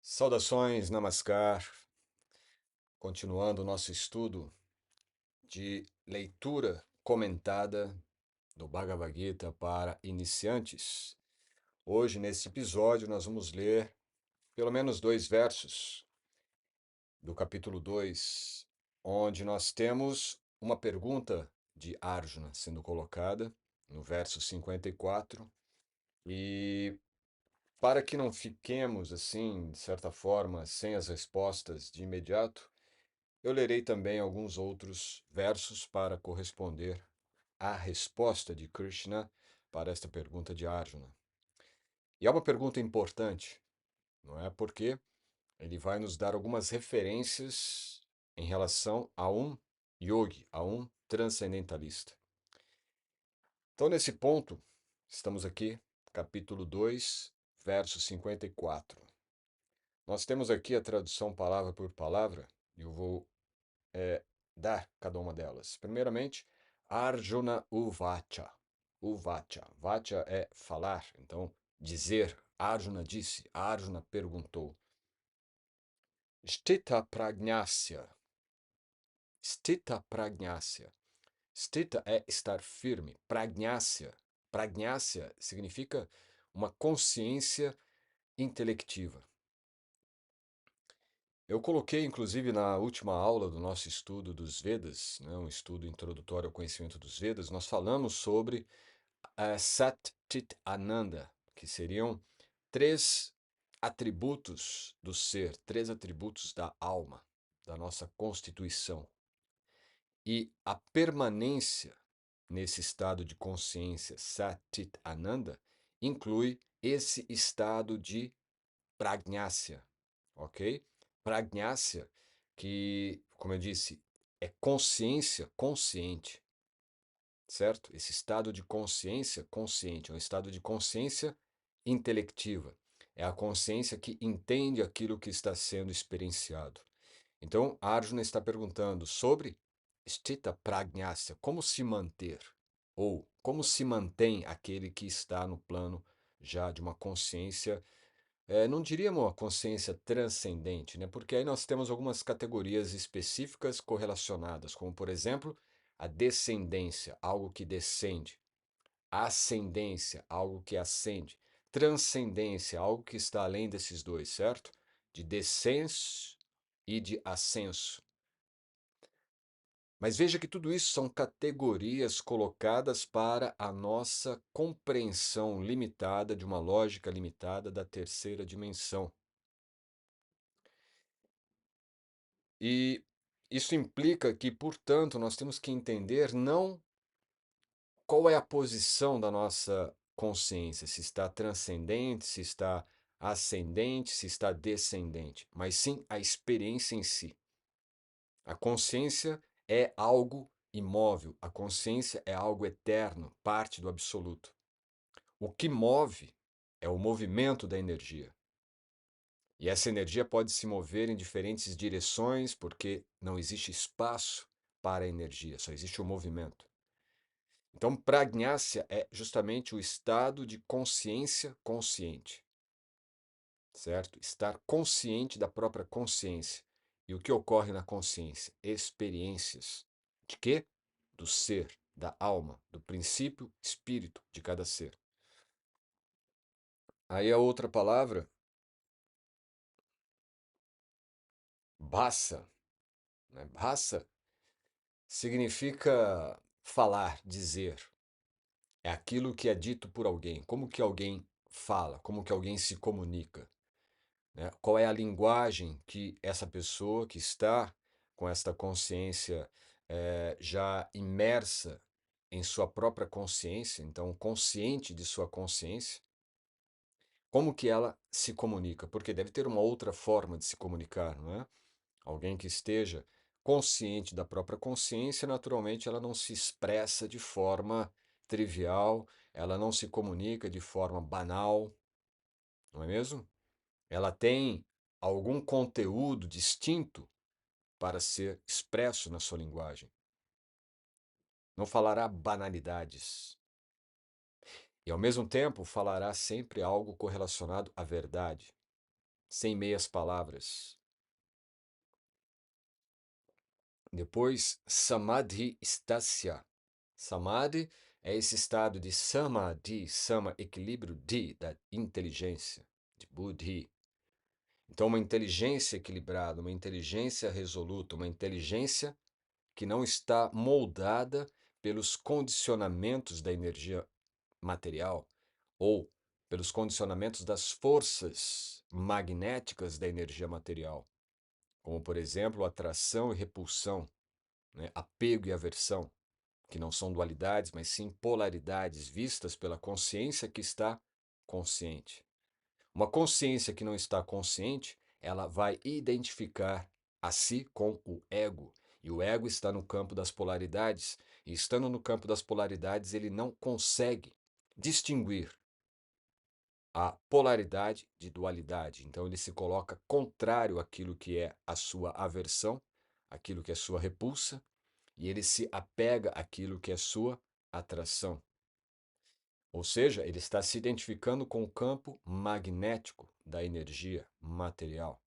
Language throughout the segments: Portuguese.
Saudações, Namaskar. Continuando o nosso estudo de leitura comentada do Bhagavad Gita para iniciantes. Hoje, nesse episódio, nós vamos ler pelo menos 2 versos do capítulo 2, onde nós temos uma pergunta de Arjuna sendo colocada no verso 54. E para que não fiquemos assim, de certa forma, sem as respostas de imediato, eu lerei também alguns outros versos para corresponder à resposta de Krishna para esta pergunta de Arjuna. E é uma pergunta importante, não é? Porque ele vai nos dar algumas referências em relação a um yogi, a um transcendentalista. Então, nesse ponto, estamos aqui, capítulo 2, verso 54. Nós temos aqui a tradução palavra por palavra, e eu vou dar cada uma delas. Primeiramente, Arjuna Uvacha. Uvacha. Vacha é falar, então dizer. Arjuna disse, Arjuna perguntou. Stita pragnasya. Stita pragnasya. Stita é estar firme. Pragnasya. Pragnasya significa uma consciência intelectiva. Eu coloquei, inclusive, na última aula do nosso estudo dos Vedas, né, um estudo introdutório ao conhecimento dos Vedas, nós falamos sobre Sat Chit Ananda, que seriam 3 atributos do ser, 3 atributos da alma, da nossa constituição. E a permanência nesse estado de consciência Sat Chit Ananda inclui esse estado de Pragnasya, ok? Pragnasya, que, como eu disse, é consciência consciente, certo? Esse estado de consciência consciente, é um estado de consciência intelectiva. É a consciência que entende aquilo que está sendo experienciado. Então, Arjuna está perguntando sobre Stita Pragnasya, como se manter, ou como se mantém aquele que está no plano já de uma consciência não diríamos uma consciência transcendente, né? Porque aí nós temos algumas categorias específicas correlacionadas, como por exemplo, a descendência, algo que descende, ascendência, algo que ascende, transcendência, algo que está além desses dois, certo? De descenso e de ascenso. Mas veja que tudo isso são categorias colocadas para a nossa compreensão limitada de uma lógica limitada da terceira dimensão. E isso implica que, portanto, nós temos que entender não qual é a posição da nossa consciência, se está transcendente, se está ascendente, se está descendente, mas sim a experiência em si. A consciência é algo imóvel, a consciência é algo eterno, parte do absoluto. O que move é o movimento da energia. E essa energia pode se mover em diferentes direções, porque não existe espaço para a energia, só existe o movimento. Então, pragnyasya é justamente o estado de consciência consciente, certo? Estar consciente da própria consciência. E o que ocorre na consciência? Experiências. De quê? Do ser, da alma, do princípio espírito de cada ser. Aí a outra palavra, bhasa, né? Bhasa significa falar, dizer. É aquilo que é dito por alguém. Como que alguém fala? Como que alguém se comunica? Né? Qual é a linguagem que essa pessoa que está com esta consciência já imersa em sua própria consciência, então consciente de sua consciência, como que ela se comunica? Porque deve ter uma outra forma de se comunicar, não é? Alguém que esteja consciente da própria consciência, naturalmente ela não se expressa de forma trivial, ela não se comunica de forma banal, não é mesmo? Ela tem algum conteúdo distinto para ser expresso na sua linguagem. Não falará banalidades. E ao mesmo tempo falará sempre algo correlacionado à verdade, sem meias palavras. Depois, Samadhi Stasya. Samadhi é esse estado de Samadhi, Sama, equilíbrio, Di, da inteligência, de Buddhi. Então, uma inteligência equilibrada, uma inteligência resoluta, uma inteligência que não está moldada pelos condicionamentos da energia material ou pelos condicionamentos das forças magnéticas da energia material, como, por exemplo, atração e repulsão, né? Apego e aversão, que não são dualidades, mas sim polaridades vistas pela consciência que está consciente. Uma consciência que não está consciente, ela vai identificar a si com o ego. E o ego está no campo das polaridades. E estando no campo das polaridades, ele não consegue distinguir a polaridade de dualidade. Então ele se coloca contrário àquilo que é a sua aversão, aquilo que é sua repulsa, e ele se apega àquilo que é sua atração. Ou seja, ele está se identificando com o campo magnético da energia material,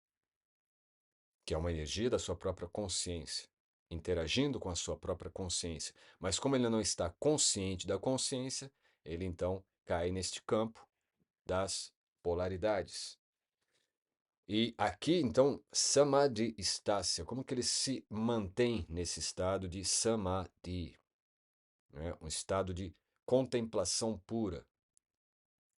que é uma energia da sua própria consciência, interagindo com a sua própria consciência. Mas como ele não está consciente da consciência, ele então cai neste campo das polaridades. E aqui, então, Samadhi Estácia, como que ele se mantém nesse estado de Samadhi, né? Um estado de contemplação pura.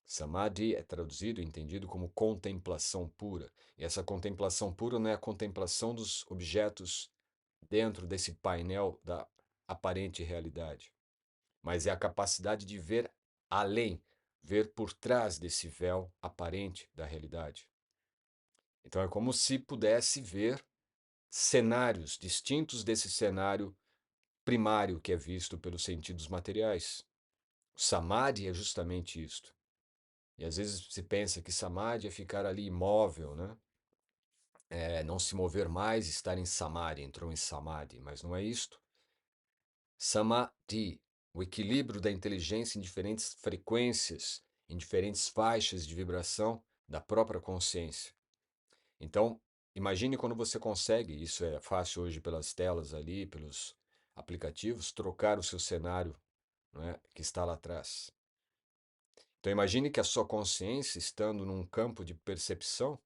Samadhi é traduzido e entendido como contemplação pura. E essa contemplação pura não é a contemplação dos objetos dentro desse painel da aparente realidade, mas é a capacidade de ver além, ver por trás desse véu aparente da realidade. Então é como se pudesse ver cenários distintos desse cenário primário que é visto pelos sentidos materiais. O Samadhi é justamente isto. E às vezes se pensa que Samadhi é ficar ali imóvel, né? É não se mover mais, estar em Samadhi, entrou em Samadhi, mas não é isto. Samadhi, o equilíbrio da inteligência em diferentes frequências, em diferentes faixas de vibração da própria consciência. Então, imagine quando você consegue, isso é fácil hoje pelas telas ali, pelos aplicativos, trocar o seu cenário, não é, que está lá atrás. Então, imagine que a sua consciência, estando num campo de percepção,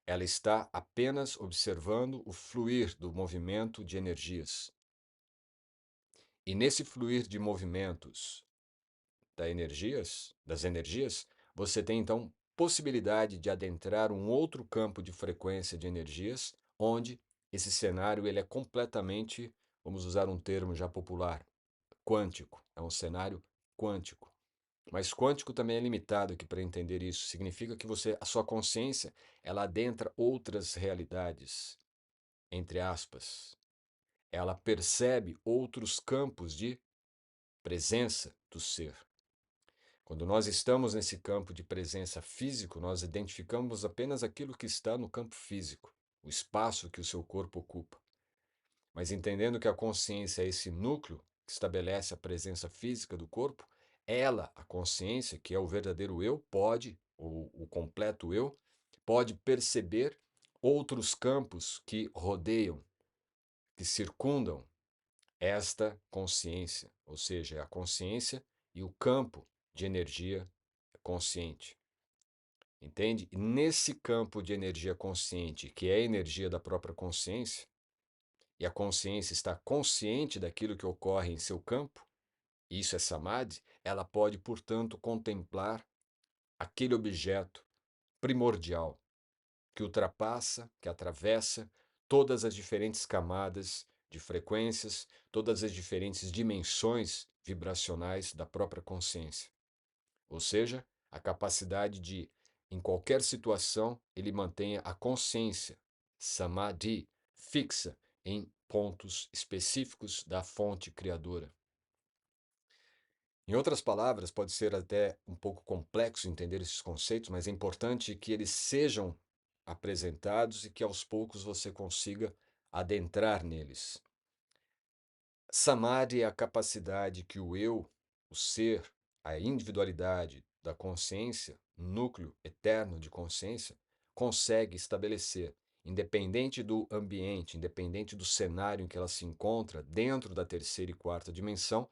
ela está apenas observando o fluir do movimento de energias. E nesse fluir de movimentos das energias, você tem então possibilidade de adentrar um outro campo de frequência de energias, onde esse cenário ele é completamente, vamos usar um termo já popular, quântico. É um cenário quântico. Mas quântico também é limitado aqui para entender isso. Significa que a sua consciência, ela adentra outras realidades, entre aspas. Ela percebe outros campos de presença do ser. Quando nós estamos nesse campo de presença físico, nós identificamos apenas aquilo que está no campo físico, o espaço que o seu corpo ocupa. Mas entendendo que a consciência é esse núcleo que estabelece a presença física do corpo, ela, a consciência, que é o verdadeiro eu, pode, ou o completo eu, pode perceber outros campos que rodeiam, que circundam esta consciência, ou seja, é a consciência e o campo de energia consciente. Entende? E nesse campo de energia consciente, que é a energia da própria consciência, e a consciência está consciente daquilo que ocorre em seu campo, isso é samadhi, ela pode, portanto, contemplar aquele objeto primordial que ultrapassa, que atravessa todas as diferentes camadas de frequências, todas as diferentes dimensões vibracionais da própria consciência. Ou seja, a capacidade de, em qualquer situação, ele mantenha a consciência, samadhi, fixa em pontos específicos da fonte criadora. Em outras palavras, pode ser até um pouco complexo entender esses conceitos, mas é importante que eles sejam apresentados e que aos poucos você consiga adentrar neles. Samadhi é a capacidade que o eu, o ser, a individualidade da consciência, núcleo eterno de consciência, consegue estabelecer, independente do ambiente, independente do cenário em que ela se encontra, dentro da terceira e quarta dimensão,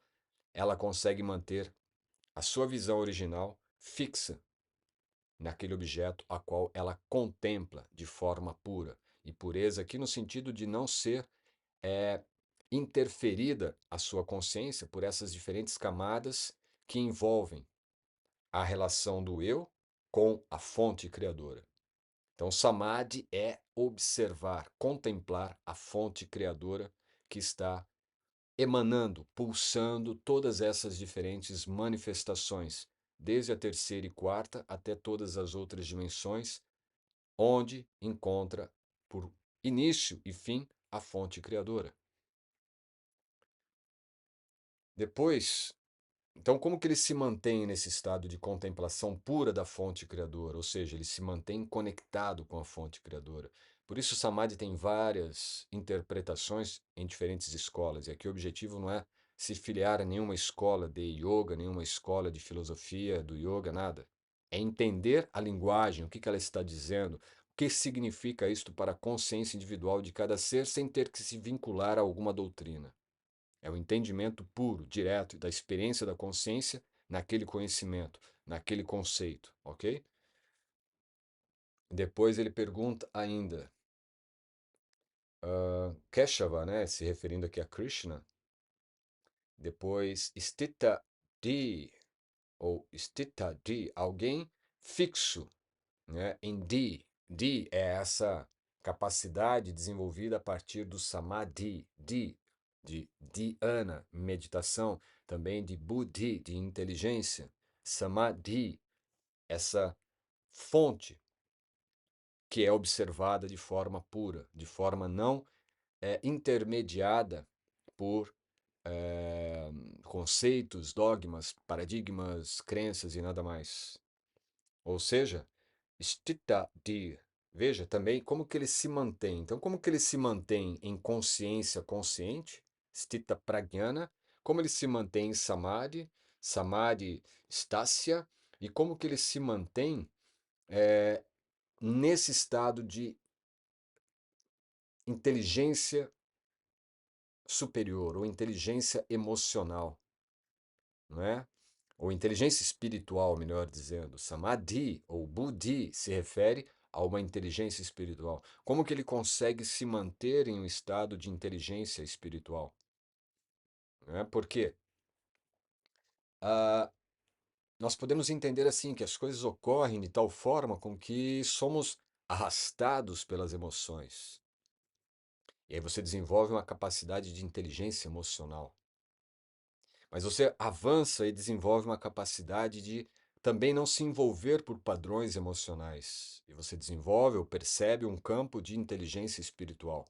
ela consegue manter a sua visão original fixa naquele objeto a qual ela contempla de forma pura. E pureza aqui no sentido de não ser é, interferida a sua consciência por essas diferentes camadas que envolvem a relação do eu com a fonte criadora. Então, samadhi é observar, contemplar a fonte criadora que está emanando, pulsando todas essas diferentes manifestações, desde a terceira e quarta até todas as outras dimensões, onde encontra por início e fim a fonte criadora. Depois, então, como que ele se mantém nesse estado de contemplação pura da fonte criadora? Ou seja, ele se mantém conectado com a fonte criadora. Por isso, o Samadhi tem várias interpretações em diferentes escolas. E aqui o objetivo não é se filiar a nenhuma escola de yoga, nenhuma escola de filosofia do yoga, nada. É entender a linguagem, o que ela está dizendo, o que significa isto para a consciência individual de cada ser, sem ter que se vincular a alguma doutrina. É o entendimento puro, direto da experiência da consciência naquele conhecimento, naquele conceito, ok? Depois ele pergunta ainda, Keshava, né, se referindo aqui a Krishna. Depois, Stita Di, ou Stita Di, alguém fixo, né, em Di. Di é essa capacidade desenvolvida a partir do Samadhi, Di, de dhyana, meditação, também de buddhi, de inteligência, samadhi, essa fonte que é observada de forma pura, de forma não intermediada por é, conceitos, dogmas, paradigmas, crenças e nada mais. Ou seja, Stita Dir. Veja também como que ele se mantém. Então, como que ele se mantém em consciência consciente, Stita Pragnana, como ele se mantém em Samadhi, Samadhi Stasya, e como que ele se mantém nesse estado de inteligência superior, ou inteligência emocional, não é? Ou inteligência espiritual, melhor dizendo. Samadhi ou Buddhi se refere a uma inteligência espiritual. Como que ele consegue se manter em um estado de inteligência espiritual? Não é? Porque ah, nós podemos entender assim que as coisas ocorrem de tal forma com que somos arrastados pelas emoções. E aí você desenvolve uma capacidade de inteligência emocional. Mas você avança e desenvolve uma capacidade de também não se envolver por padrões emocionais. E você desenvolve ou percebe um campo de inteligência espiritual.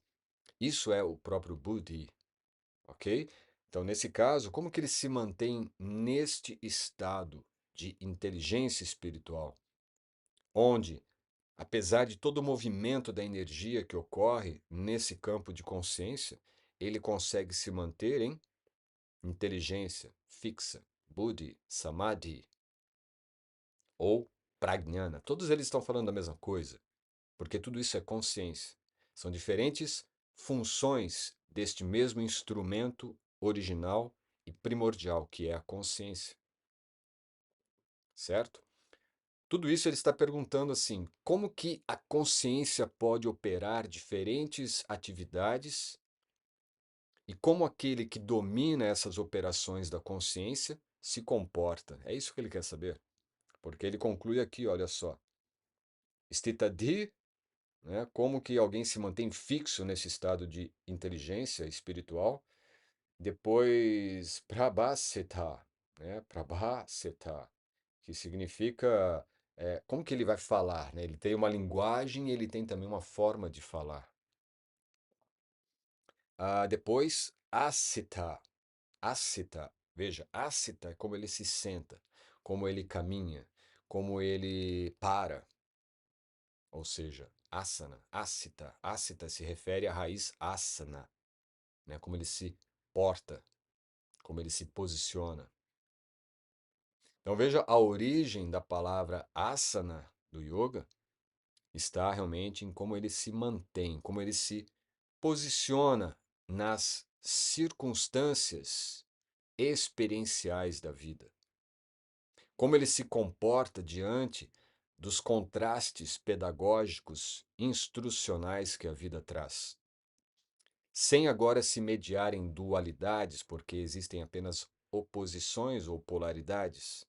Isso é o próprio Buddhi, ok? Então, nesse caso, como que ele se mantém neste estado de inteligência espiritual? Onde, apesar de todo o movimento da energia que ocorre nesse campo de consciência, ele consegue se manter em inteligência fixa, buddhi, samadhi ou prajnana. Todos eles estão falando da mesma coisa, porque tudo isso é consciência. São diferentes funções deste mesmo instrumento original e primordial, que é a consciência, certo? Tudo isso ele está perguntando assim: como que a consciência pode operar diferentes atividades e como aquele que domina essas operações da consciência se comporta? É isso que ele quer saber. Porque ele conclui aqui, olha só, Stitadhi, né, como que alguém se mantém fixo nesse estado de inteligência espiritual. Depois, Prabhaseta, né, Prabhaseta, que significa como que ele vai falar, né? Ele tem uma linguagem e ele tem também uma forma de falar. Depois, Asita, Asita, veja, Asita é como ele se senta, como ele caminha, como ele para. Ou seja, asana, asita. Asita se refere à raiz asana, né? Como ele se porta, como ele se posiciona. Então veja a origem da palavra asana do yoga está realmente em como ele se mantém, como ele se posiciona nas circunstâncias experienciais da vida, como ele se comporta diante dos contrastes pedagógicos, instrucionais que a vida traz, sem agora se mediar em dualidades, porque existem apenas oposições ou polaridades,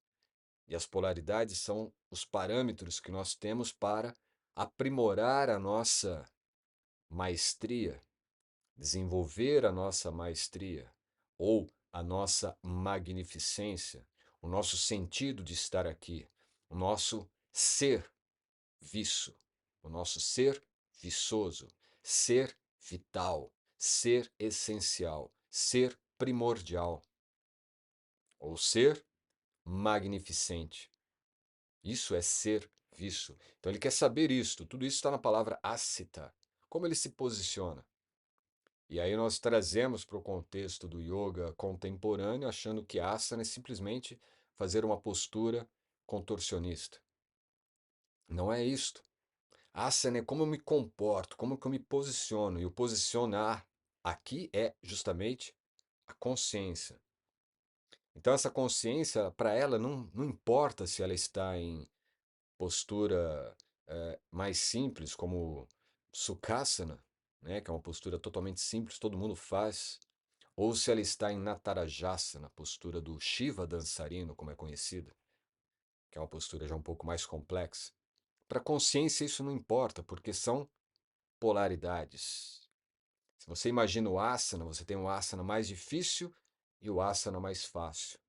e as polaridades são os parâmetros que nós temos para aprimorar a nossa maestria, desenvolver a nossa maestria ou a nossa magnificência, o nosso sentido de estar aqui, o nosso ser viço, o nosso ser viçoso, ser vital, ser essencial, ser primordial ou ser magnificente. Isso é ser visto. Então ele quer saber isto. Tudo isso está na palavra ascita. Como ele se posiciona. E aí nós trazemos para o contexto do yoga contemporâneo, achando que asana é simplesmente fazer uma postura contorcionista. Não é isto. Asana é como eu me comporto, como que eu me posiciono. E o posicionar aqui é justamente a consciência. Então essa consciência, para ela, não importa se ela está em postura mais simples, como Sukhasana, né, que é uma postura totalmente simples, todo mundo faz, ou se ela está em Natarajasana, postura do Shiva dançarino, como é conhecida, que é uma postura já um pouco mais complexa. Para a consciência isso não importa, porque são polaridades. Se você imagina o asana, você tem o asana mais difícil e o asana mais fácil.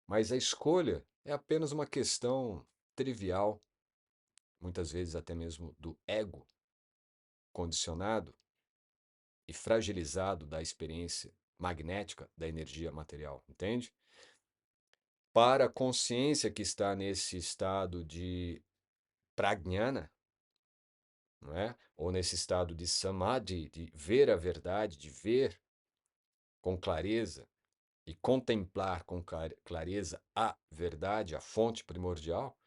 Mas a escolha é apenas uma questão trivial, muitas vezes até mesmo do ego condicionado e fragilizado da experiência magnética da energia material, entende? Para a consciência que está nesse estado de prajnana, não é? Ou nesse estado de samadhi, de ver a verdade, de ver com clareza e contemplar com clareza a verdade, a fonte primordial,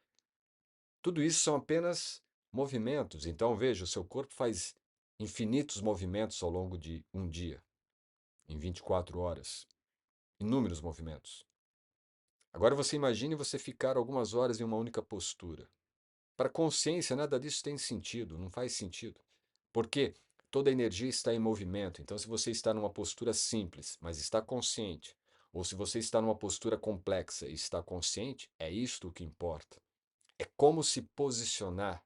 tudo isso são apenas movimentos. Então veja, o seu corpo faz infinitos movimentos ao longo de um dia, em 24 horas. Inúmeros movimentos. Agora você imagine você ficar algumas horas em uma única postura. Para a consciência, nada disso tem sentido, não faz sentido. Porque toda a energia está em movimento. Então, se você está numa postura simples, mas está consciente, ou se você está numa postura complexa e está consciente, é isto o que importa. É como se posicionar.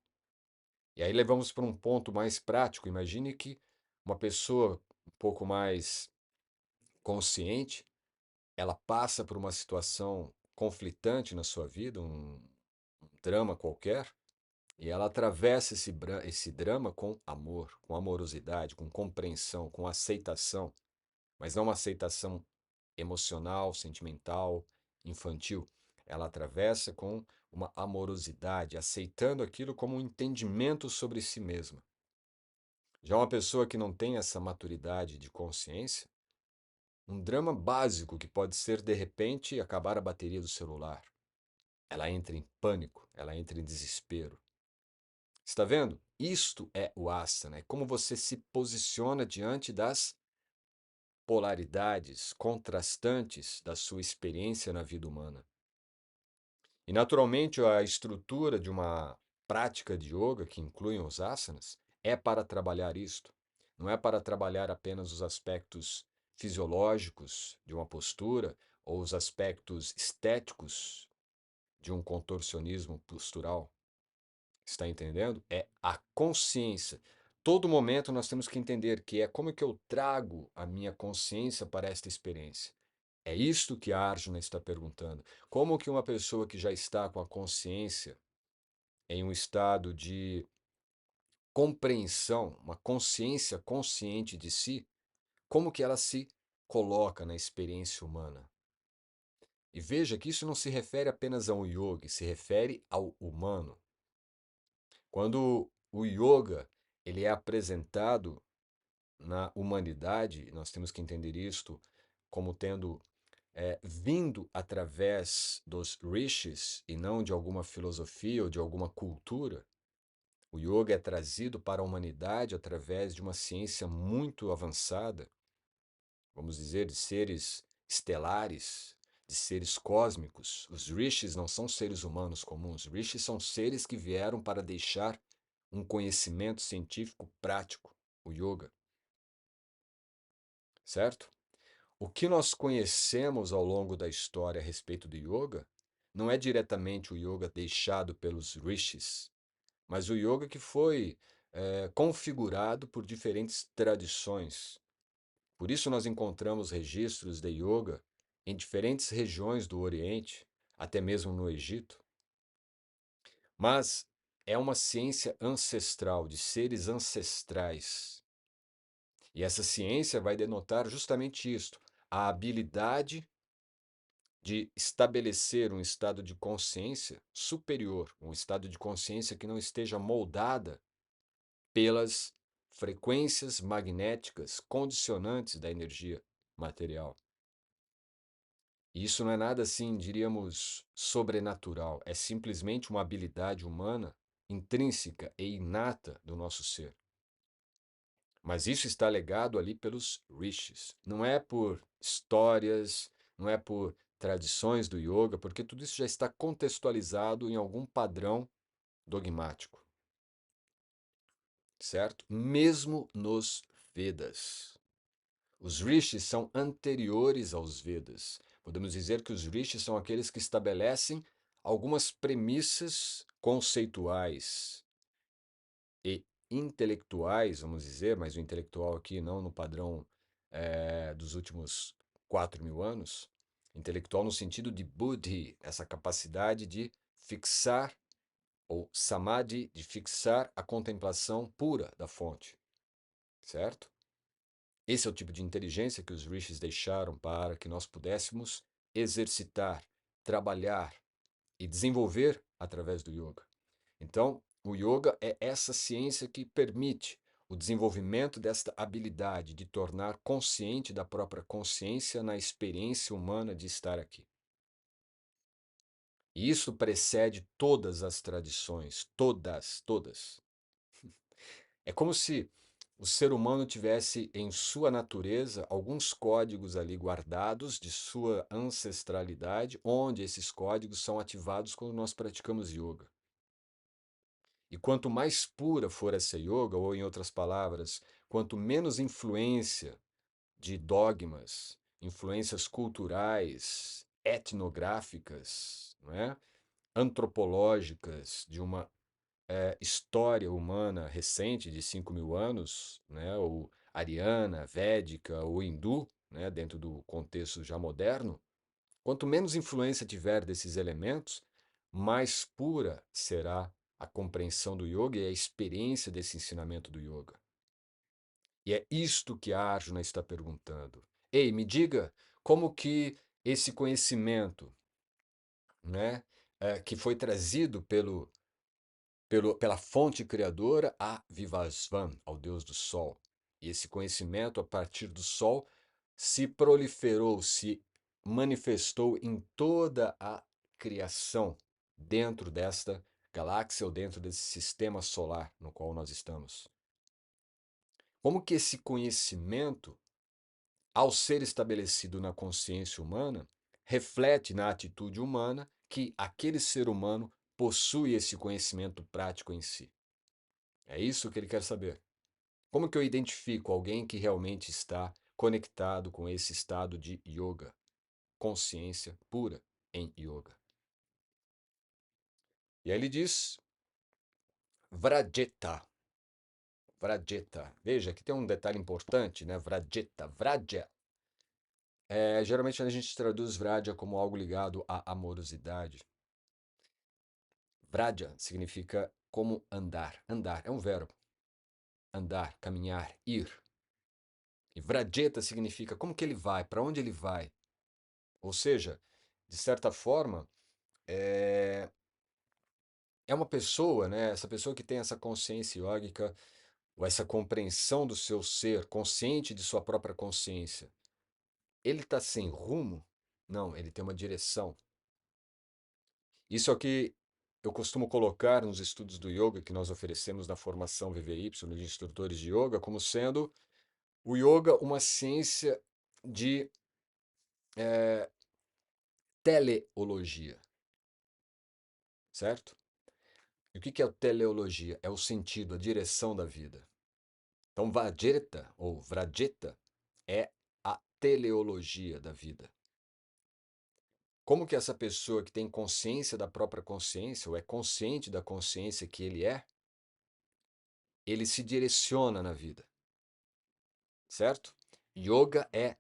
E aí levamos para um ponto mais prático. Imagine que uma pessoa um pouco mais consciente, ela passa por uma situação conflitante na sua vida, um drama qualquer, e ela atravessa esse drama com amor, com amorosidade, com compreensão, com aceitação, mas não uma aceitação emocional, sentimental, infantil. Ela atravessa com uma amorosidade, aceitando aquilo como um entendimento sobre si mesma. Já uma pessoa que não tem essa maturidade de consciência, um drama básico que pode ser de repente acabar a bateria do celular. Ela entra em pânico, ela entra em desespero. Está vendo? Isto é o asana, é como você se posiciona diante das polaridades contrastantes da sua experiência na vida humana. E naturalmente a estrutura de uma prática de yoga que inclui os asanas é para trabalhar isto. Não é para trabalhar apenas os aspectos fisiológicos de uma postura ou os aspectos estéticos de um contorcionismo postural. Está entendendo? É a consciência. Todo momento nós temos que entender que é como que eu trago a minha consciência para esta experiência. É isto que a Arjuna está perguntando. Como que uma pessoa que já está com a consciência em um estado de compreensão, uma consciência consciente de si, como que ela se coloca na experiência humana? E veja que isso não se refere apenas ao yoga, se refere ao humano. Quando o yoga ele é apresentado na humanidade, nós temos que entender isto como tendo vindo através dos rishis e não de alguma filosofia ou de alguma cultura, O yoga é trazido para a humanidade através de uma ciência muito avançada, vamos dizer, de seres estelares, de seres cósmicos. Os rishis não são seres humanos comuns. Rishis são seres que vieram para deixar um conhecimento científico prático, o yoga, certo? O que nós conhecemos ao longo da história a respeito do yoga não é diretamente o yoga deixado pelos rishis, mas o yoga que foi configurado por diferentes tradições. Por isso nós encontramos registros de yoga em diferentes regiões do Oriente, até mesmo no Egito. Mas é uma ciência ancestral, de seres ancestrais. E essa ciência vai denotar justamente isto, a habilidade de estabelecer um estado de consciência superior, um estado de consciência que não esteja moldada pelas frequências magnéticas condicionantes da energia material. E isso não é nada assim, diríamos, sobrenatural, é simplesmente uma habilidade humana intrínseca e inata do nosso ser. Mas isso está legado ali pelos rishis. Não é por histórias, não é por tradições do yoga, porque tudo isso já está contextualizado em algum padrão dogmático, certo? Mesmo nos Vedas. Os rishis são anteriores aos Vedas. Podemos dizer que os rishis são aqueles que estabelecem algumas premissas conceituais e intelectuais, vamos dizer, mas o intelectual aqui não no padrão dos últimos 4.000 anos, intelectual no sentido de buddhi, essa capacidade de fixar, ou samadhi, de fixar a contemplação pura da fonte, certo? Esse é o tipo de inteligência que os rishis deixaram para que nós pudéssemos exercitar, trabalhar e desenvolver através do yoga. Então, o yoga é essa ciência que permite o desenvolvimento desta habilidade de tornar consciente da própria consciência na experiência humana de estar aqui. E isso precede todas as tradições, todas, todas. É como se o ser humano tivesse em sua natureza alguns códigos ali guardados de sua ancestralidade, onde esses códigos são ativados quando nós praticamos yoga. E quanto mais pura for essa yoga, ou em outras palavras, quanto menos influência de dogmas, influências culturais, etnográficas, não é? Antropológicas, de uma história humana recente de 5.000 anos, né? Ou ariana, védica ou hindu, né? Dentro do contexto já moderno, quanto menos influência tiver desses elementos, mais pura será a compreensão do yoga e a experiência desse ensinamento do yoga. E é isto que a Arjuna está perguntando. Ei, me diga como que esse conhecimento, né, que foi trazido pela fonte criadora a Vivasvan, ao Deus do Sol. E esse conhecimento, a partir do Sol, se proliferou, se manifestou em toda a criação, dentro desta galáxia ou dentro desse sistema solar no qual nós estamos. Como que esse conhecimento, ao ser estabelecido na consciência humana, reflete na atitude humana que aquele ser humano possui esse conhecimento prático em si? É isso que ele quer saber. Como que eu identifico alguém que realmente está conectado com esse estado de yoga, consciência pura em yoga? E aí ele diz Vrajeta. Vrajeta. Veja, aqui tem um detalhe importante, né? Vrajeta. Vraja. Geralmente a gente traduz Vraja como algo ligado à amorosidade. Vraja significa como andar. Andar é um verbo. Andar, caminhar, ir. E Vrajeta significa como que ele vai, para onde ele vai. Ou seja, de certa forma, é, é uma pessoa, né? Essa pessoa que tem essa consciência yógica, ou essa compreensão do seu ser, consciente de sua própria consciência. Ele está sem rumo? Não, ele tem uma direção. Isso é o que eu costumo colocar nos estudos do yoga que nós oferecemos na formação VVY de instrutores de yoga como sendo o yoga uma ciência de teleologia, certo? E o que é o teleologia? É o sentido, a direção da vida. Então, Vajrata ou Vrajeta é a teleologia da vida. Como que essa pessoa que tem consciência da própria consciência, ou é consciente da consciência que ele se direciona na vida, certo? Yoga é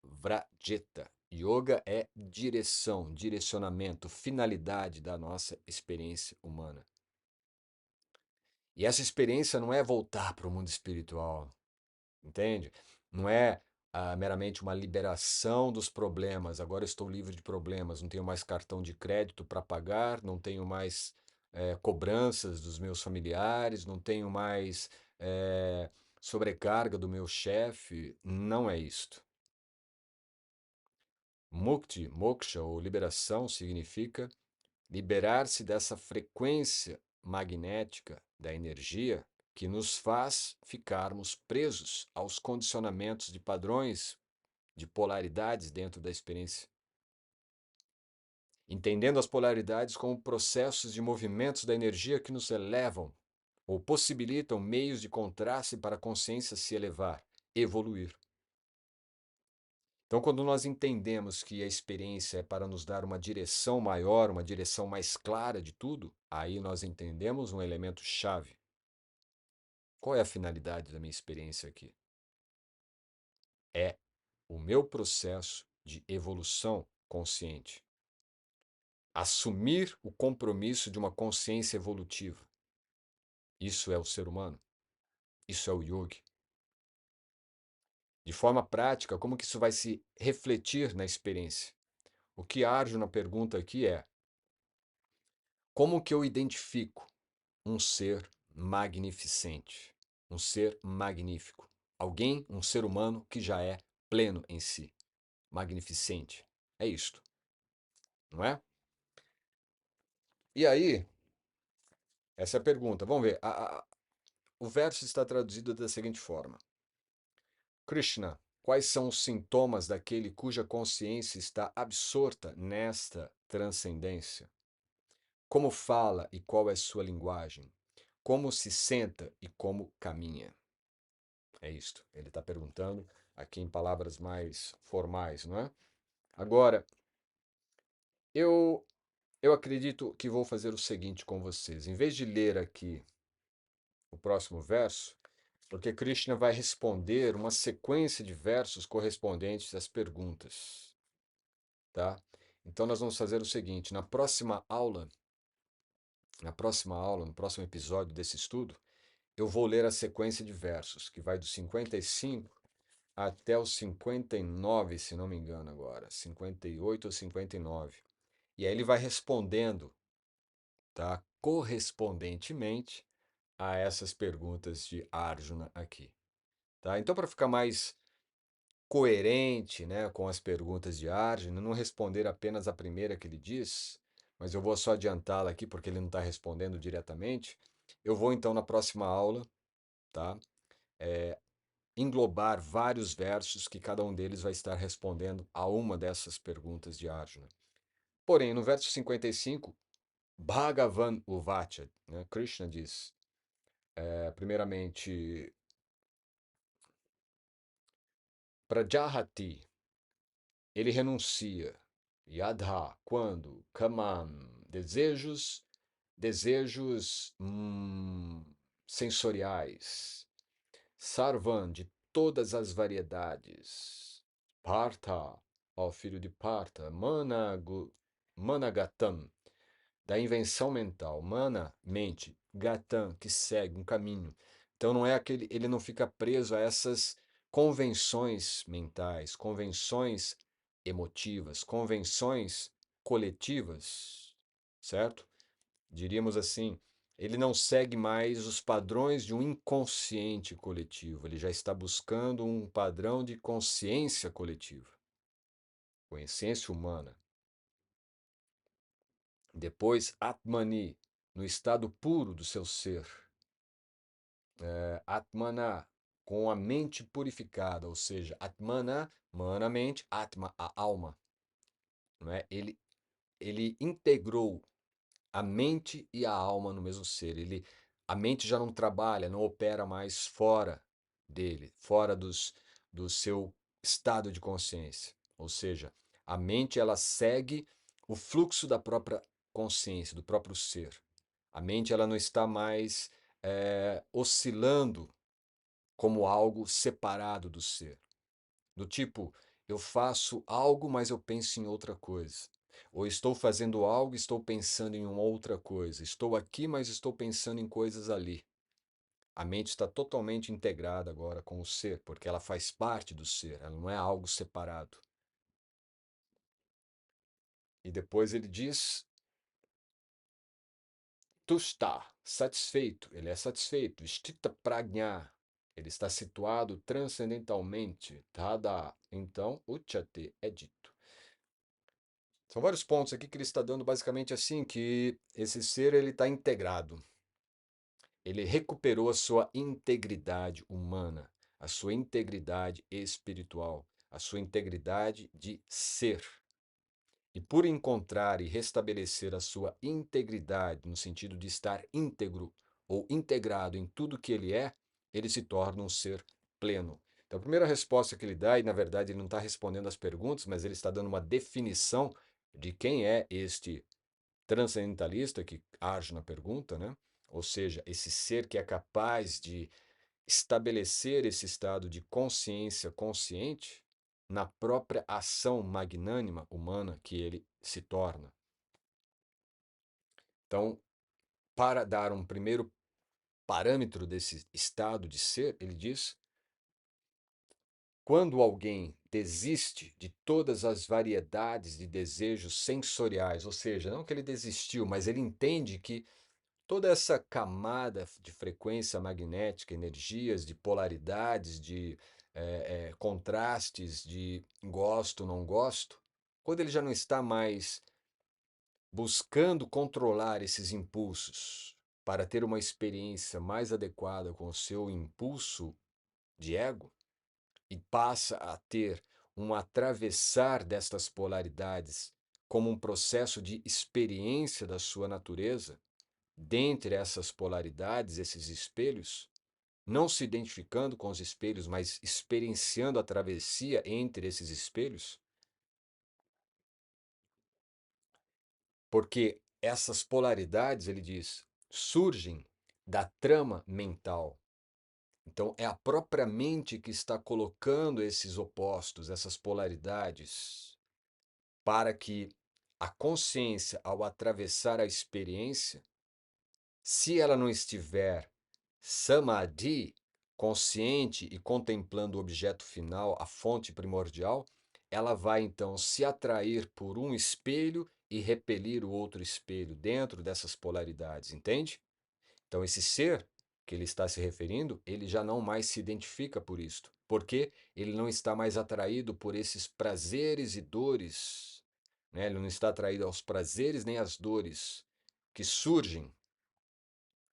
Vrajeta. Yoga é direção, direcionamento, finalidade da nossa experiência humana. E essa experiência não é voltar para o mundo espiritual, entende? Não é meramente uma liberação dos problemas. Agora estou livre de problemas, não tenho mais cartão de crédito para pagar, não tenho mais cobranças dos meus familiares, não tenho mais sobrecarga do meu chefe. Não é isto. Mukti, moksha ou liberação significa liberar-se dessa frequência magnética da energia que nos faz ficarmos presos aos condicionamentos de padrões de polaridades dentro da experiência. Entendendo as polaridades como processos de movimentos da energia que nos elevam ou possibilitam meios de contraste para a consciência se elevar, evoluir. Então, quando nós entendemos que a experiência é para nos dar uma direção maior, uma direção mais clara de tudo, aí nós entendemos um elemento chave. Qual é a finalidade da minha experiência aqui? É o meu processo de evolução consciente. Assumir o compromisso de uma consciência evolutiva. Isso é o ser humano. Isso é o yogi. De forma prática, como que isso vai se refletir na experiência? O que Arjuna pergunta aqui é: como que eu identifico um ser magnificente, um ser magnífico, alguém, um ser humano que já é pleno em si, magnificente? É isto, não é? E aí, essa é a pergunta. Vamos ver. O verso está traduzido da seguinte forma: Krishna, quais são os sintomas daquele cuja consciência está absorta nesta transcendência? Como fala e qual é sua linguagem? Como se senta e como caminha? É isto. Ele está perguntando aqui em palavras mais formais, não é? Agora, eu, eu acredito que vou fazer o seguinte com vocês. Em vez de ler aqui o próximo verso, porque Krishna vai responder uma sequência de versos correspondentes às perguntas, tá? Então nós vamos fazer o seguinte, no próximo episódio desse estudo, eu vou ler a sequência de versos, que vai do 55 até o 59, se não me engano agora, 58 ou 59. E aí ele vai respondendo, tá? Correspondentemente a essas perguntas de Arjuna aqui, tá? Então, para ficar mais coerente, né, com as perguntas de Arjuna, não responder apenas a primeira que ele diz, mas eu vou só adiantá-la aqui porque ele não está respondendo diretamente. Eu vou então na próxima aula, tá? Englobar vários versos que cada um deles vai estar respondendo a uma dessas perguntas de Arjuna. Porém, no verso 55, Bhagavan Uvacha, né, Krishna diz, primeiramente, Prajahati, ele renuncia. Yadha, quando? Kamam, desejos sensoriais. Sarvan, de todas as variedades. Partha, ó filho de Partha. Managatam, da invenção mental. Mana, mente. Gatam, que segue um caminho. Então não é aquele, ele não fica preso a essas convenções mentais, convenções emotivas, convenções coletivas, certo? Diríamos assim, ele não segue mais os padrões de um inconsciente coletivo, ele já está buscando um padrão de consciência coletiva, consciência humana. Depois, Atmani, no estado puro do seu ser, Atmana, com a mente purificada, ou seja, Atmana, mana, mente, Atma, a alma. Não é? Ele integrou a mente e a alma no mesmo ser. A mente já não trabalha, não opera mais fora dele, fora do seu estado de consciência. Ou seja, a mente ela segue o fluxo da própria consciência, do próprio ser. A mente ela não está mais oscilando como algo separado do ser. Do tipo, eu faço algo, mas eu penso em outra coisa. Ou estou fazendo algo e estou pensando em uma outra coisa. Estou aqui, mas estou pensando em coisas ali. A mente está totalmente integrada agora com o ser, porque ela faz parte do ser, ela não é algo separado. E depois ele diz: tu está satisfeito, ele é satisfeito, Sthita Prajna, ele está situado transcendentalmente, Tada. Então, Uchate é dito. São vários pontos aqui que ele está dando basicamente assim, que esse ser ele está integrado. Ele recuperou a sua integridade humana, a sua integridade espiritual, a sua integridade de ser. E por encontrar e restabelecer a sua integridade, no sentido de estar íntegro ou integrado em tudo que ele se torna um ser pleno. Então, a primeira resposta que ele dá, e na verdade ele não está respondendo às perguntas, mas ele está dando uma definição de quem é este transcendentalista que Arjuna pergunta, né? Ou seja, esse ser que é capaz de estabelecer esse estado de consciência consciente na própria ação magnânima humana que ele se torna. Então, para dar um primeiro parâmetro desse estado de ser, ele diz: quando alguém desiste de todas as variedades de desejos sensoriais, ou seja, não que ele desistiu, mas ele entende que toda essa camada de frequência magnética, energias, de polaridades, de contrastes, de gosto, não gosto, quando ele já não está mais buscando controlar esses impulsos para ter uma experiência mais adequada com o seu impulso de ego e passa a ter um atravessar destas polaridades como um processo de experiência da sua natureza, dentre essas polaridades, esses espelhos, não se identificando com os espelhos, mas experienciando a travessia entre esses espelhos, porque essas polaridades, ele diz, surgem da trama mental. Então, é a própria mente que está colocando esses opostos, essas polaridades, para que a consciência, ao atravessar a experiência, se ela não estiver samadhi, consciente e contemplando o objeto final, a fonte primordial, ela vai então se atrair por um espelho e repelir o outro espelho dentro dessas polaridades, entende? Então esse ser que ele está se referindo, ele já não mais se identifica por isto, porque ele não está mais atraído por esses prazeres e dores, né? Ele não está atraído aos prazeres nem às dores que surgem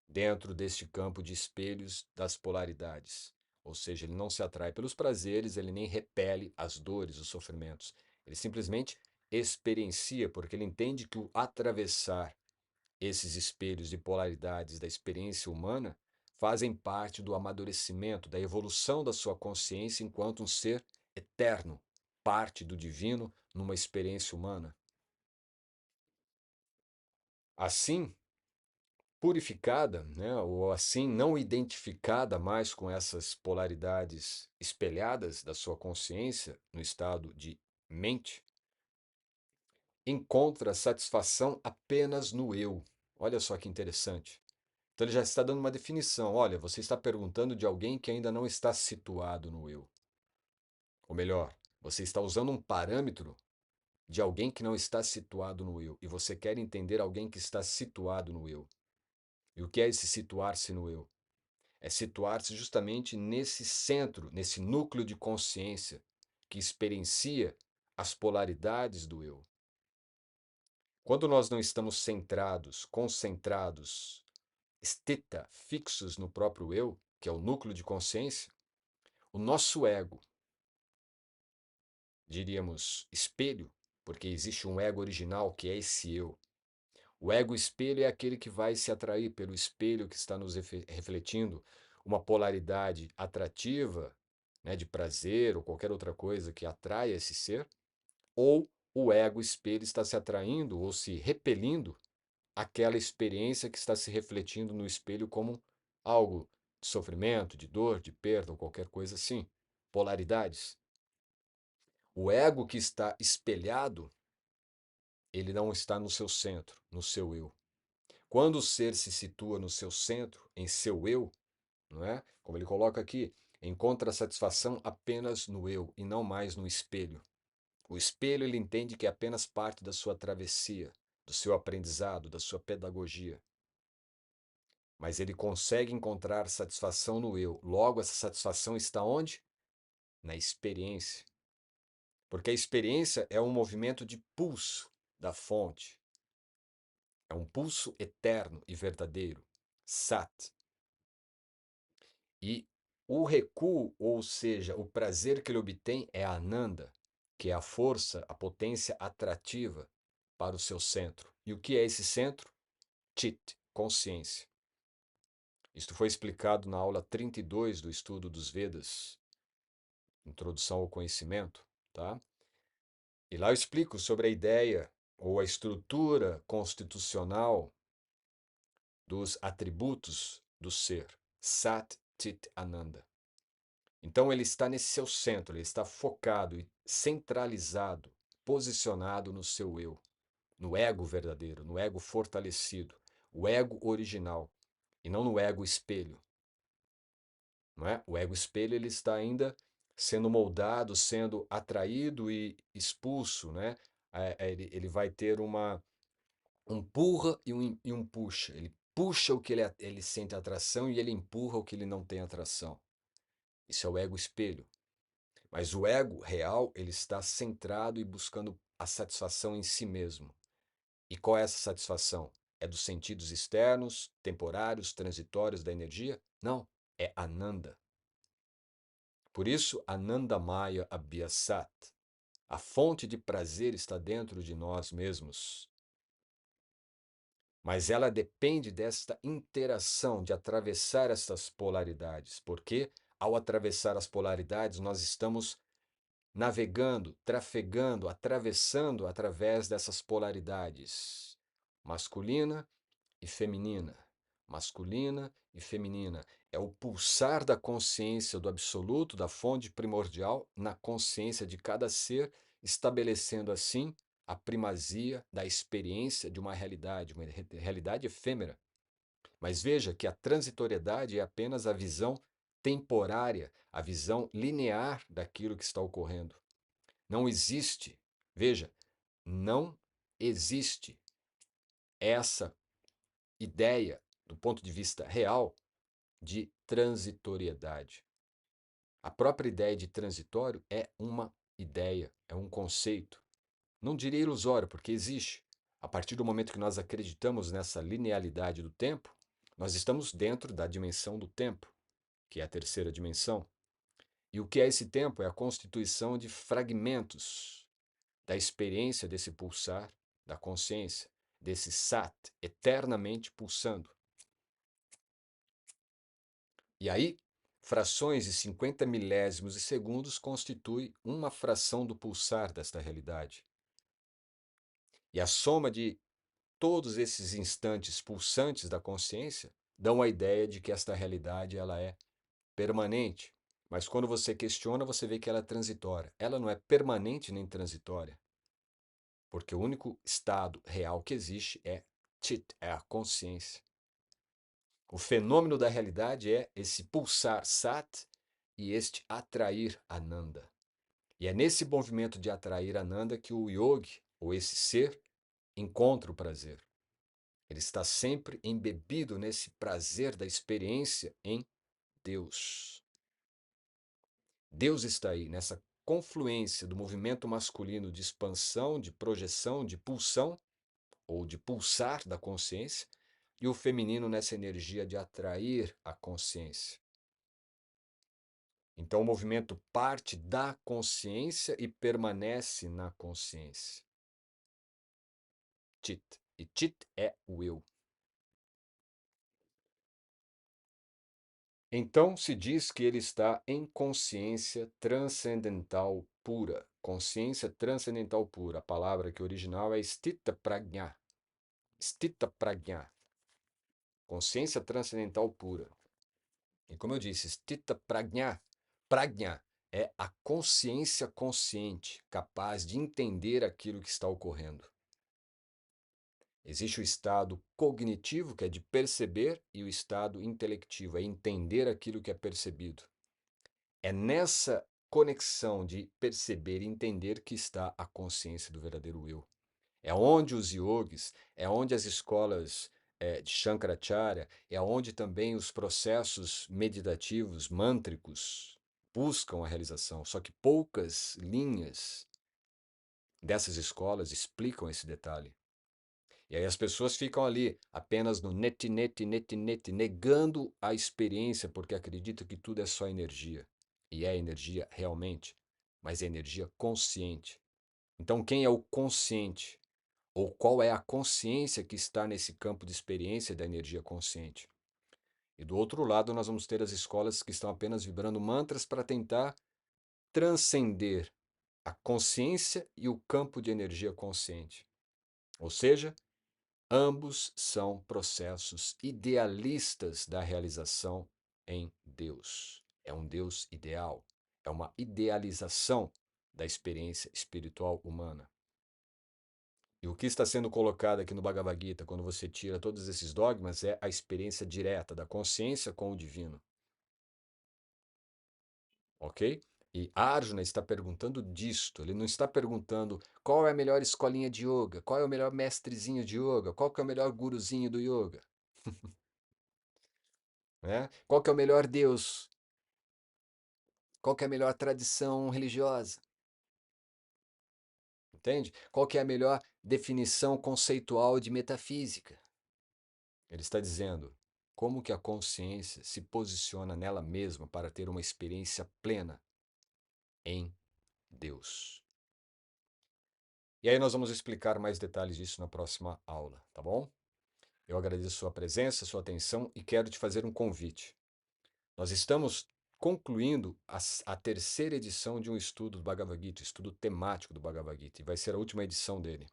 dentro deste campo de espelhos das polaridades. Ou seja, ele não se atrai pelos prazeres, ele nem repele as dores, os sofrimentos. Ele simplesmente experiencia, porque ele entende que o atravessar esses espelhos de polaridades da experiência humana fazem parte do amadurecimento, da evolução da sua consciência enquanto um ser eterno, parte do divino numa experiência humana. Assim, purificada, né, ou assim não identificada mais com essas polaridades espelhadas da sua consciência no estado de mente, encontra satisfação apenas no eu. Olha só que interessante. Então ele já está dando uma definição. Olha, você está perguntando de alguém que ainda não está situado no eu. Ou melhor, você está usando um parâmetro de alguém que não está situado no eu. E você quer entender alguém que está situado no eu. E o que é esse situar-se no eu? É situar-se justamente nesse centro, nesse núcleo de consciência que experiencia as polaridades do eu. Quando nós não estamos centrados, concentrados, stita, fixos no próprio eu, que é o núcleo de consciência, o nosso ego, diríamos espelho, porque existe um ego original que é esse eu. O ego espelho é aquele que vai se atrair pelo espelho que está nos refletindo uma polaridade atrativa, né, de prazer ou qualquer outra coisa que atrai esse ser, ou o ego espelho está se atraindo ou se repelindo aquela experiência que está se refletindo no espelho como algo de sofrimento, de dor, de perda ou qualquer coisa assim. Polaridades. O ego que está espelhado, ele não está no seu centro, no seu eu. Quando o ser se situa no seu centro, em seu eu, não é? Como ele coloca aqui, encontra satisfação apenas no eu e não mais no espelho. O espelho ele entende que é apenas parte da sua travessia, do seu aprendizado, da sua pedagogia. Mas ele consegue encontrar satisfação no eu. Logo, essa satisfação está onde? Na experiência. Porque a experiência é um movimento de pulso da fonte. É um pulso eterno e verdadeiro. Sat. E o recuo, ou seja, o prazer que ele obtém é a Ananda, que é a força, a potência atrativa para o seu centro. E o que é esse centro? Chit, consciência. Isto foi explicado na aula 32 do estudo dos Vedas, Introdução ao Conhecimento, tá? E lá eu explico sobre a ideia ou a estrutura constitucional dos atributos do ser, Sat Chit Ananda. Então ele está nesse seu centro, ele está focado e centralizado, posicionado no seu eu, no ego verdadeiro, no ego fortalecido, o ego original, e não no ego espelho. Não é? O ego espelho ele está ainda sendo moldado, sendo atraído e expulso, né? Ele vai ter um empurra e um puxa. Ele puxa o que ele sente atração e ele empurra o que ele não tem atração. Isso é o ego espelho. Mas o ego real, ele está centrado e buscando a satisfação em si mesmo. E qual é essa satisfação? É dos sentidos externos, temporários, transitórios da energia? Não, é Ananda. Por isso, Anandamaya Abhyasat. A fonte de prazer está dentro de nós mesmos. Mas ela depende desta interação, de atravessar essas polaridades, porque ao atravessar as polaridades, nós estamos navegando, trafegando, atravessando através dessas polaridades, masculina e feminina, masculina e feminina. É o pulsar da consciência do absoluto, da fonte primordial, na consciência de cada ser, estabelecendo assim a primazia da experiência de uma realidade efêmera. Mas veja que a transitoriedade é apenas a visão temporária, a visão linear daquilo que está ocorrendo. Não existe, veja, não existe essa ideia, do ponto de vista real, de transitoriedade. A própria ideia de transitório é uma ideia, é um conceito. Não diria ilusório, porque existe. A partir do momento que nós acreditamos nessa linealidade do tempo, nós estamos dentro da dimensão do tempo, que é a terceira dimensão. E o que é esse tempo? É a constituição de fragmentos da experiência desse pulsar da consciência, desse sat eternamente pulsando. E aí, frações de 50 milésimos de segundos constitui uma fração do pulsar desta realidade. E a soma de todos esses instantes pulsantes da consciência dão a ideia de que esta realidade ela é permanente. Mas quando você questiona, você vê que ela é transitória. Ela não é permanente nem transitória, porque o único estado real que existe é Chit, é a consciência. O fenômeno da realidade é esse pulsar Sat e este atrair Ananda. E é nesse movimento de atrair Ananda que o yogi, ou esse ser, encontra o prazer. Ele está sempre embebido nesse prazer da experiência em Deus. Deus está aí, nessa confluência do movimento masculino de expansão, de projeção, de pulsão, ou de pulsar da consciência, e o feminino nessa energia de atrair a consciência. Então o movimento parte da consciência e permanece na consciência. Chit. E Chit é o eu. Então se diz que ele está em consciência transcendental pura. Consciência transcendental pura. A palavra que original é Stita Prajna. Stita Prajna. Consciência transcendental pura. E como eu disse, Stita Prajna. Prajna é a consciência consciente, capaz de entender aquilo que está ocorrendo. Existe o estado cognitivo, que é de perceber, e o estado intelectivo, é entender aquilo que é percebido. É nessa conexão de perceber e entender que está a consciência do verdadeiro eu. É onde os yogis, é onde as escolas de Shankaracharya, é onde também os processos meditativos, mântricos, buscam a realização. Só que poucas linhas dessas escolas explicam esse detalhe. E aí as pessoas ficam ali apenas no net, net, net, net, negando a experiência porque acreditam que tudo é só energia. E é energia realmente, mas é energia consciente. Então quem é o consciente? Ou qual é a consciência que está nesse campo de experiência da energia consciente? E do outro lado nós vamos ter as escolas que estão apenas vibrando mantras para tentar transcender a consciência e o campo de energia consciente. Ou seja, ambos são processos idealistas da realização em Deus. É um Deus ideal, é uma idealização da experiência espiritual humana. E o que está sendo colocado aqui no Bhagavad Gita, quando você tira todos esses dogmas, é a experiência direta da consciência com o divino. Ok? E Arjuna está perguntando disto, ele não está perguntando qual é a melhor escolinha de yoga, qual é o melhor mestrezinho de yoga, qual que é o melhor guruzinho do yoga, né? Qual que é o melhor Deus, qual que é a melhor tradição religiosa, entende? Qual que é a melhor definição conceitual de metafísica? Ele está dizendo como que a consciência se posiciona nela mesma para ter uma experiência plena em Deus. E aí nós vamos explicar mais detalhes disso na próxima aula, tá bom? Eu agradeço sua presença, sua atenção e quero te fazer um convite. Nós estamos concluindo a terceira edição de um estudo do Bhagavad Gita, estudo temático do Bhagavad Gita, e vai ser a última edição dele.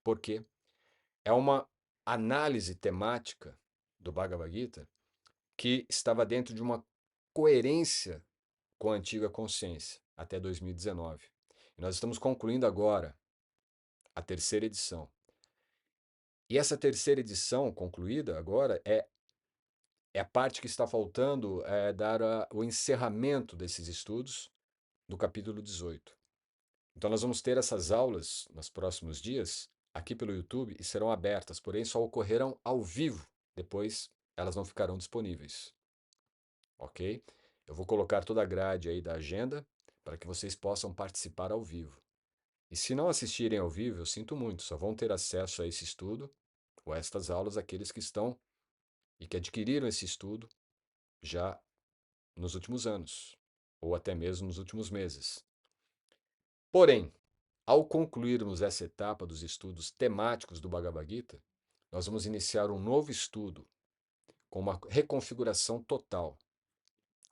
Por quê? É uma análise temática do Bhagavad Gita que estava dentro de uma coerência com a antiga consciência, até 2019. E nós estamos concluindo agora a terceira edição. E essa terceira edição concluída agora é a parte que está faltando dar o encerramento desses estudos do capítulo 18. Então nós vamos ter essas aulas nos próximos dias aqui pelo YouTube e serão abertas, porém só ocorrerão ao vivo. Depois elas não ficarão disponíveis. Ok? Eu vou colocar toda a grade aí da agenda para que vocês possam participar ao vivo. E se não assistirem ao vivo, eu sinto muito, só vão ter acesso a esse estudo ou a estas aulas aqueles que estão e que adquiriram esse estudo já nos últimos anos, ou até mesmo nos últimos meses. Porém, ao concluirmos essa etapa dos estudos temáticos do Bhagavad Gita, nós vamos iniciar um novo estudo com uma reconfiguração total,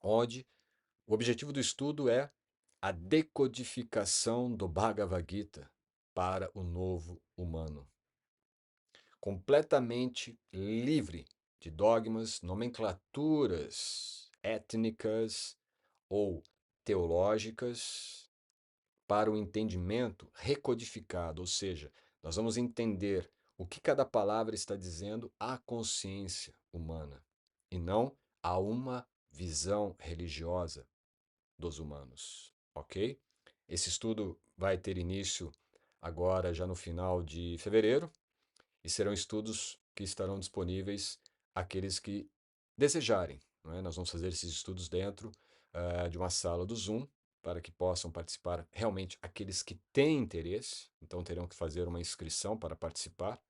onde o objetivo do estudo é a decodificação do Bhagavad Gita para o novo humano. Completamente livre de dogmas, nomenclaturas étnicas ou teológicas, para o entendimento recodificado, ou seja, nós vamos entender o que cada palavra está dizendo à consciência humana e não a uma visão religiosa dos humanos, ok? Esse estudo vai ter início agora, já no final de fevereiro, e serão estudos que estarão disponíveis àqueles que desejarem. Não é? Nós vamos fazer esses estudos dentro de uma sala do Zoom, para que possam participar realmente aqueles que têm interesse, então terão que fazer uma inscrição para participar.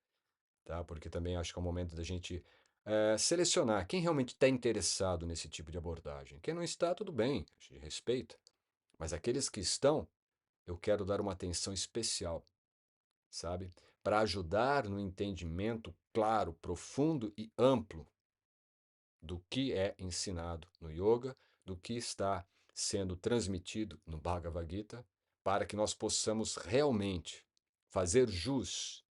tá? Porque também acho que é o momento da gente selecionar quem realmente está interessado nesse tipo de abordagem. Quem não está, tudo bem, a gente respeita. Mas aqueles que estão, eu quero dar uma atenção especial, sabe? Para ajudar no entendimento claro, profundo e amplo do que é ensinado no yoga, do que está sendo transmitido no Bhagavad Gita, para que nós possamos realmente fazer jus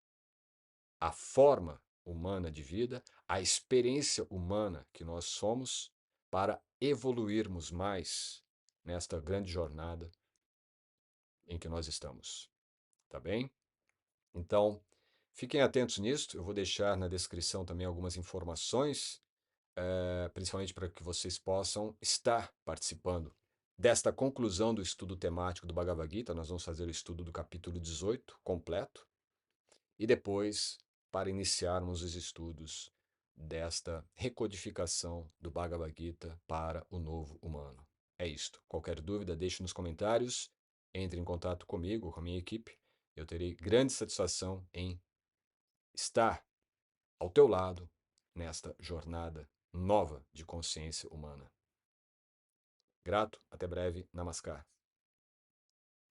à forma humana de vida, à experiência humana que nós somos, para evoluirmos mais nesta grande jornada em que nós estamos. Tá bem? Então, fiquem atentos nisso. Eu vou deixar na descrição também algumas informações, principalmente para que vocês possam estar participando desta conclusão do estudo temático do Bhagavad Gita. Nós vamos fazer o estudo do capítulo 18 completo e depois para iniciarmos os estudos desta recodificação do Bhagavad Gita para o novo humano. É isto. Qualquer dúvida, deixe nos comentários, entre em contato comigo, com a minha equipe. Eu terei grande satisfação em estar ao teu lado nesta jornada nova de consciência humana. Grato, até breve, Namaskar.